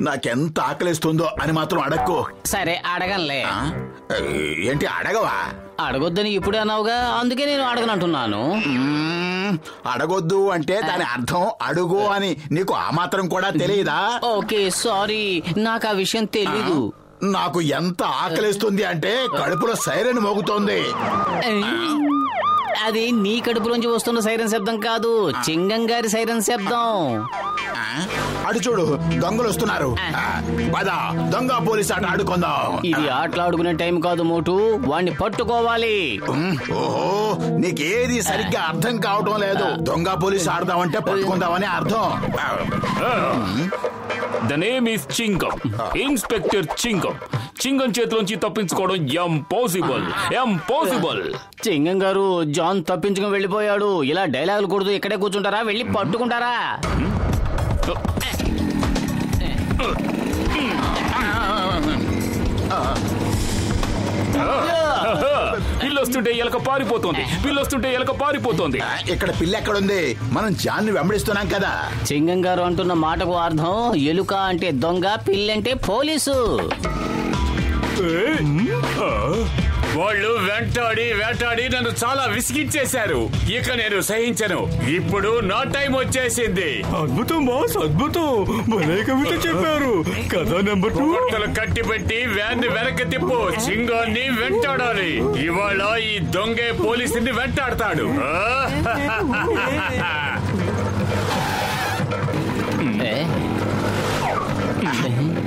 నాకెంత ఆకలిస్తుందో అని మాత్రం అడక్కు. సరే అడగనులే. ఏంటి అడగవా? అడగొద్దని ఇప్పుడే అన్నావుగా, అందుకే నేను అడగనంటున్నాను. అడగొద్దు అంటే దాని అర్థం అడుగు అని నీకు ఆ మాత్రం కూడా తెలియదా? ఓకే సారీ, నాకు ఆ విషయం తెలీదు. నాకు ఎంత ఆకలిస్తుంది అంటే కడుపులో సైరన్ మోగుతోంది. అది నీ కడుపులోంచి వస్తున్న సైరన్ శబ్దం కాదు, చింగం గారి సైరన్ శబ్దం. అటు చూడు, దొంగలు వస్తున్నారు. పద, దొంగ పోలీస్ ఆట ఆడుకుందాం. ఇది ఆటలాడుకునే టైం కాదు మోటు, వాణ్ణి పట్టుకోవాలి. ఓహో, నీకేది సరిగ్గా అర్థం కావటం లేదు. దొంగ పోలీస్ ఆడదామంటే పట్టుకుందామని అర్థం. The name is Chingam, inspector Chingam. Chingam చేతిలోంచి తప్పించుకోవడం ఇంపాసిబుల్, ఇంపాసిబుల్. చింగం గారు, జాన్ తప్పించుకుని వెళ్ళిపోయాడు. ఇలా డైలాగులు కూడదు, ఇక్కడే కూర్చుంటారా? వెళ్ళి పట్టుకుంటారా? పిల్లొస్తుంటే ఎలక పారిపోతుంది, పిల్లొస్తుంటే ఎలక పారిపోతుంది. ఇక్కడ పిల్ల ఎక్కడుంది? మనం జాన్ని వెంబడిస్తున్నాం కదా. చింగం గారు అంటున్న మాటకు అర్థం ఎలుక అంటే దొంగ, పిల్లంటే పోలీసు. వాళ్ళు వెంటాడి వెంటాడి నన్ను చాలా విసిగించేశారు. ఇక నేను సహించను. ఇప్పుడు నా టైం వచ్చేసింది. అద్భుతం బాస్, అద్భుతం. భలే కవిత చెప్పారు. కథ నెంబర్ 2. కట్టిపెట్టి వ్యాన్ వెనక్కి తిప్పు. సింగాన్ని వెంటాడాలి. ఇవాళ ఈ దొంగే పోలీసుని వెంటాడతాడు.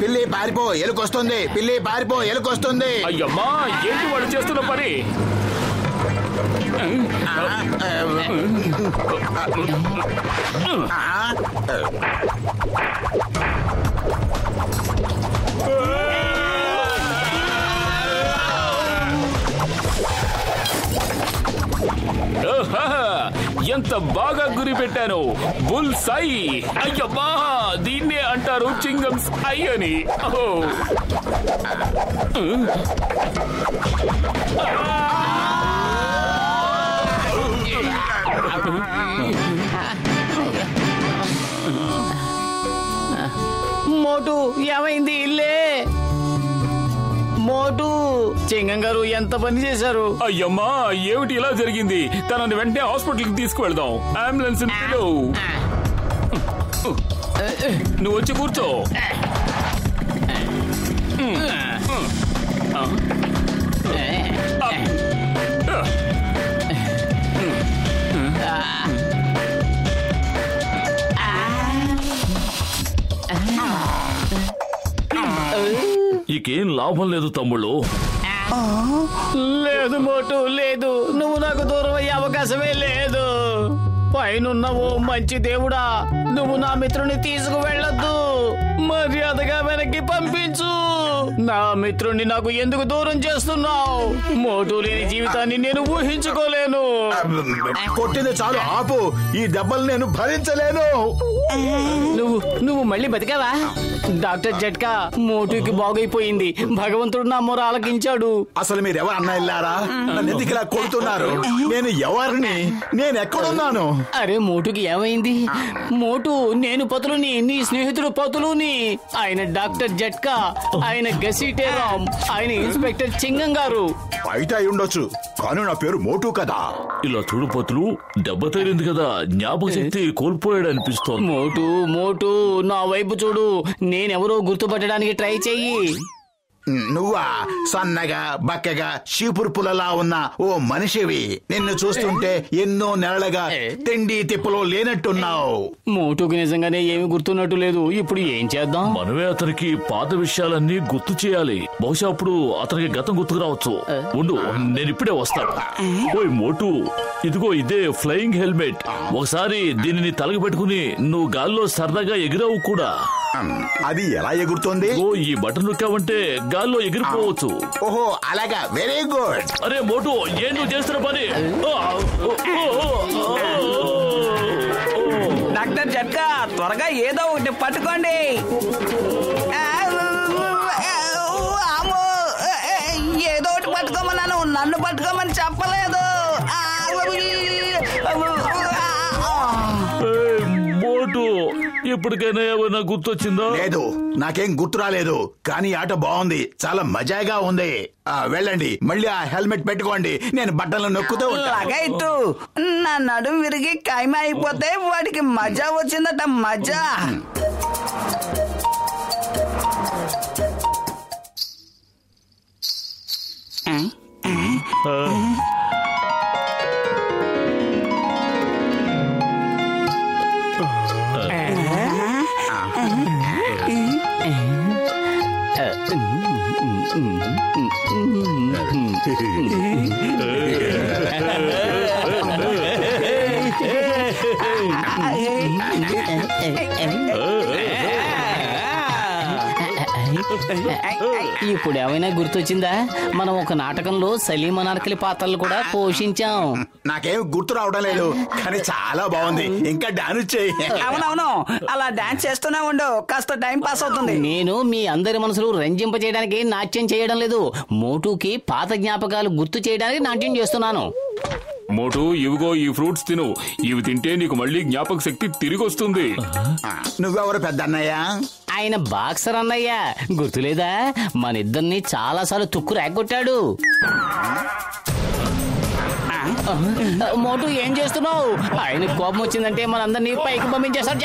పిల్లి పారిపో, ఎలుకొస్తుంది. పిల్లి పారిపో, ఎలుకొస్తుంది. అయ్యమ్మా, ఏంటి వాళ్ళు చేస్తున్న పని? ఎంత బాగా గురి పెట్టాను. బుల్ సై. అయ్యమ్మా, దీన్నే అంటారు చింగం సై అని. మోటు ఏమైంది? ఇల్లే మోటు. చింగం గారు ఎంత పని చేశారు? అయ్యమ్మా, ఏమిటి ఇలా జరిగింది? తనని వెంటనే హాస్పిటల్కి తీసుకువెళ్దాం. అంబులెన్స్ నువ్వు వచ్చి కూర్చో. ఇకేం లాభం లేదు తమ్ముళ్ళు. లేదు మోటు, లేదు. నువ్వు నాకు దూరం అయ్యే అవకాశమే లేదు. పైనున్నవో మంచి దేవుడా, నువ్వు నా మిత్రుని తీసుకువెళ్ళొద్దు. మర్యాదగా వెనక్కి పంపించు. నా మిత్రుణ్ణి నాకు ఎందుకు దూరం చేస్తున్నావు? మోటు లేని జీవితాన్ని నేను ఊహించుకోలేను. కొట్టింది చాలు, ఆపు. ఈ దెబ్బలు నేను భరించలేను. నువ్వు మళ్ళీ బతికావా? డాక్టర్ జట్కా, మోటుకి బాగైపోయింది. భగవంతుడు నా మొర ఆలకించాడు. అసలు మీరెవరు అన్నా ఇల్లారా? నన్ను ఎందుకు ఇలా కొడుతున్నారు? నేను ఎవరిని? నేను ఎక్కడున్నాను? అరే, మోటుకి ఏమైంది? మోటు, నేను పతులుని, నీ స్నేహితుడు పతులుని. ఆయన డాక్టర్ జట్కా, ఆయన గసీటే రామ్, ఆయన ఇన్స్పెక్టర్ చింగం గారు. బయట అయి ఉండొచ్చు, కానీ నా పేరు మోటు కదా. ఇలా చూడుపోతులు, దెబ్బ తగిలింది కదా, జ్ఞాపక శక్తి కోల్పోయాడు అనిపిస్తోంది. మోటు నా వైపు చూడు. నేనెవరో గుర్తుపట్టడానికి ట్రై చెయ్యి. నువ్వా? సన్నగా బక్కగా చీపురు పుల్లలా ఉన్న ఓ మనిషివి. నిన్ను చూస్తుంటే ఎన్నో నెలలుగా తిండి తిప్పలో లేనట్టున్నావు. మోటుకి నిజంగానే ఏమి గుర్తున్నట్టు లేదు. ఇప్పుడు ఏం చేద్దాం? మనమే అతనికి పాత విషయాలన్నీ గుర్తు చేయాలి. బహుశా అప్పుడు అతనికి గతం గుర్తుకు రావచ్చు. ఉండు, నేను ఇప్పుడే వస్తాను. ఓయ్ మోటు, ఇదిగో ఇదే ఫ్లయింగ్ హెల్మెట్. ఒకసారి దీనిని తలకి పెట్టుకుని నువ్వు గాల్లో సరదాగా ఎగిరావు కూడా. అది ఎలా ఎగురుతోంది? ఈ బటన్ నొక్కావంటే గాల్లో ఎగిరిపోవచ్చు. ఓహో, అలాగా. Very good. అరే మోటు, ఏం నువ్వు చేస్తున్న పని? డాక్టర్ జట్కా, త్వరగా ఏదో ఒకటి పట్టుకోండి. ఏదో ఒకటి పట్టుకోమన్నాను, నన్ను పట్టుకోమని చెప్పలేదు. మోటు, ఇప్పటికైనా ఏమైనా గుర్తొచ్చిందా? లేదు, నాకేం గుర్తు రాలేదు. కానీ ఆట బాగుంది, చాలా మజాగా ఉంది. వెళ్ళండి, మళ్ళీ ఆ హెల్మెట్ పెట్టుకోండి. నేను బట్టలు నొక్కుతూ లగైతు నా నడుం విరిగి ఖైమా అయిపోతే వాడికి మజా వచ్చిందట, మజా. ఇప్పుడు ఏమైనా గుర్తొచ్చిందా? మనం ఒక నాటకంలో సలీం అనార్కలి పాత్రలు కూడా పోషించాం. నాకేం గుర్తు రావడం లేదు, కానీ చాలా బాగుంది. ఇంకా డాన్స్ చేయి. అవునవును, అలా డాన్స్ చేస్తూనే ఉండు, కాస్త టైం పాస్ అవుతుంది. నేను మీ అందరి మనసులు రంజింప చేయడానికి నాట్యం చేయడం లేదు, మోటుకి పాత జ్ఞాపకాలు గుర్తు చేయడానికి నాట్యం చేస్తున్నాను. మోటు, ఇవిగో ఈ ఫ్రూట్స్ తిను. ఇవి తింటే నీకు మళ్ళీ జ్ఞాపక శక్తి తిరిగి వస్తుంది. నువ్వెవరు పెద్ద అన్నయ్య? ఆయన బాక్సర్ అన్నయ్య, గుర్తులేదా? మన ఇద్దరిని చాలా సార్లు తుక్కు రాకొట్టాడు. మోటు ఏం చేస్తున్నావు? ఆయన కోపం వచ్చిందంటే మనందరినీ పైకి పంపించేస్తాడు.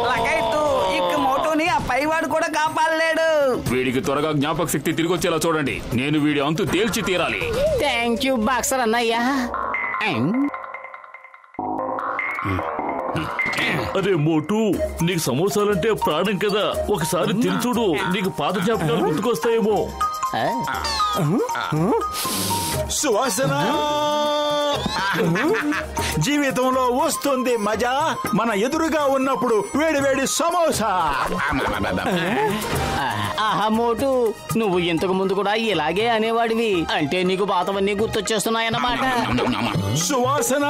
లగైతు ఇక మోటుని ఆ పైవాడు కూడా కాపాడలేడు. వీడికి త్వరగా జ్ఞాపక శక్తి తిరిగి వచ్చేలా చూడండి. నేను వీడి అంతు తేల్చి తీరాలి. థ్యాంక్ యూ బాక్సర్ అన్నయ్య. అరే మోటు, నీకు సమోసాలంటే ప్రాణం కదా, ఒకసారి తిని చూడు, నీకు పాత జ్ఞాపకాలు గుర్తుకొస్తాయేమో. సువాసన జీవితంలో వస్తుంది మజా, మన ఎదురుగా ఉన్నప్పుడు వేడి వేడి సమోసా. ఆహా మోటు, నువ్వు ఇంతకు ముందు కూడా ఇలాగే అనేవాడివి. అంటే నీకు పాతవన్నీ గుర్తొచ్చేస్తున్నాయన్నమాట. సువాసన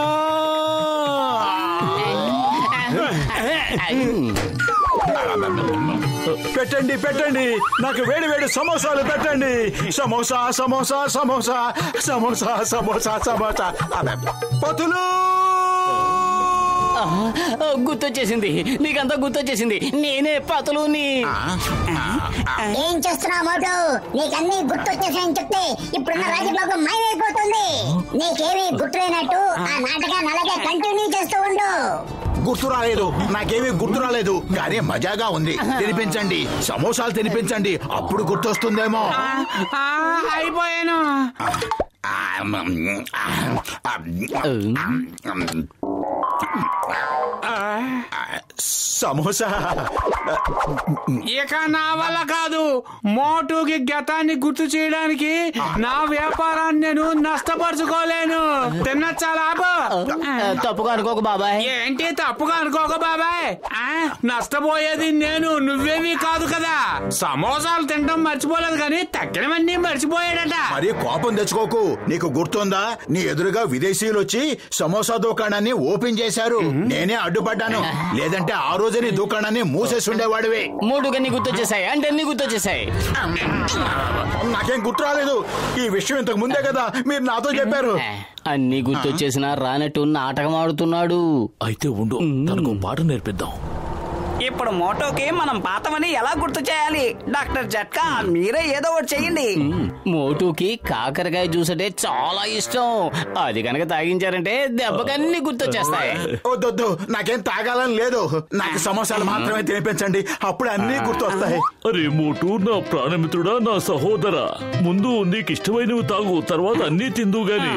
పెట్టండి పెట్టండి, నాకు వేడి వేడి సమోసాలు పెట్టండి. సమోసా సమోసా సమోసా సమోసా సమోసా సమోసా. పతులు గుర్తొచ్చేసింది, నీకంతా గుర్తొచ్చేసింది. నేనే పతులుని. ఏం చేస్తున్నావు మోటు? నీకన్నీ గుర్తొచ్చేసాయని చెప్తే ఇప్పుడున్న రాజభోగం మాయమైపోతుంది. నీకేమీ గుర్తులేనట్టు ఆ నాటకాన్ని అలాగే కంటిన్యూ చేస్తూ ఉండు. గుర్తు రాలేదు, నాకేమీ గుర్తు రాలేదు, కానీ మజాగా ఉంది. తినిపించండి, సమోసాలు తినిపించండి, అప్పుడు గుర్తొస్తుందేమో. అయిపోయాను. సమోసా ఇక నా వల్ల కాదు. మోటుకి గతాన్ని గుర్తు చేయడానికి నా వ్యాపారాన్ని నేను నష్టపరుచుకోలేను. తినచ్చా లాభం? తప్పుగా అనుకోక బాబాయ్. ఏంటి తప్పుగా అనుకోక బాబాయ్? నష్టపోయేది నేను, నువ్వేమీ కాదు కదా. సమోసాలు తినడం మర్చిపోలేదు కానీ తగ్గినవన్నీ మర్చిపోయాడట. మరి కోపం తెచ్చుకోకు. నీకు గుర్తుందా, నీ ఎదురుగా విదేశీయులు వచ్చి సమోసా దుకాణాన్ని ఓపెన్ చేశారు, నేనే అడ్డుపడ్డాను. లేదంటే ఆ రోజుని దుకాణాన్ని మూసేసి ఉండేవాడివి. మూడు గన్ని గుర్తొచ్చేసాయి అంటే అన్ని గుర్తొచ్చేసాయి. నాకేం గుర్తు రాలేదు. ఈ విషయం ఇంతకు ముందే కదా మీరు నాతో చెప్పారు. అన్ని గుర్తొచ్చేసినా రానట్టు నాటకం ఆడుతున్నాడు. అయితే ఉండు, తనకు పాట నేర్పిద్దాం. ఇప్పుడు మోటోకి మనం పాతవని ఎలా గుర్తు చేయాలి? డాక్టర్ జట్కా, మీరే ఏదో ఒకటి చెయ్యండి. మోటుకి కాకరకాయ జ్యూస్ అంటే చాలా ఇష్టం. అది కనుక తాగించారంటే దెబ్బకన్నీ గుర్తొచ్చేస్తాయి. వద్దొద్దు, నాకేం తాగాలని లేదు. నాకు సమోసాలు మాత్రమే తినిపించండి, అప్పుడు అన్ని గుర్తొస్తాయి. అరే మోటు, నా ప్రాణమిత్రుడా, నా సహోదరా, ముందు నీకు ఇష్టమైనవి తాగు, తర్వాత అన్నీ తిందు గాని.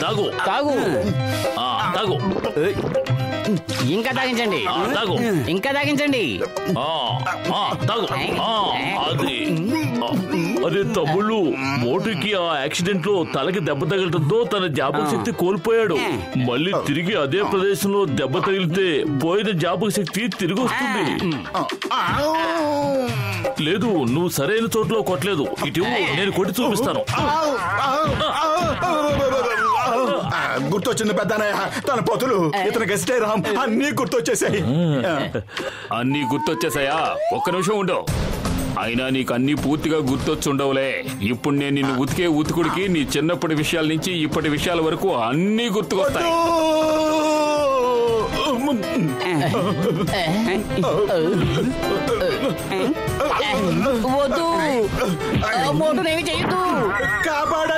తాగు తాగు తాగు, ఇంకా తాగించండి, తాగు, ఇంకా తాగించండి. తాగు. అది అదే తమ్ముళ్ళు, మోటుకి ఆ యాక్సిడెంట్ లో తలకి దెబ్బ తగలటంతో తన జ్ఞాపక శక్తి కోల్పోయాడు. మళ్ళీ తిరిగి అదే ప్రదేశంలో దెబ్బ తగిలితే పోయిన జ్ఞాపక శక్తి తిరిగి వస్తుంది. లేదు, నువ్వు సరైన చోట్లో కొట్టలేదు. ఇటు నేను కొట్టి చూపిస్తాను. గుర్తొచ్చింది పెద్దనయ్య, తన పొతులు, ఇతను గెస్టే రామ్, అన్ని గుర్తొచ్చేసాయి. అన్ని గుర్తొచ్చేసాయా? ఒక్క నిమిషం ఉండు. అయినా నీకు అన్ని పూర్తిగా గుర్తొచ్చుండవులే. ఇప్పుడు నేను నిన్ను ఉతికే ఉతుకుడికి నీ చిన్నప్పటి విషయాల నుంచి ఇప్పటి విషయాల వరకు అన్ని గుర్తుకొస్తాయి. వద్దు, మోటునేమి చేయొద్దు. కాపాడండి.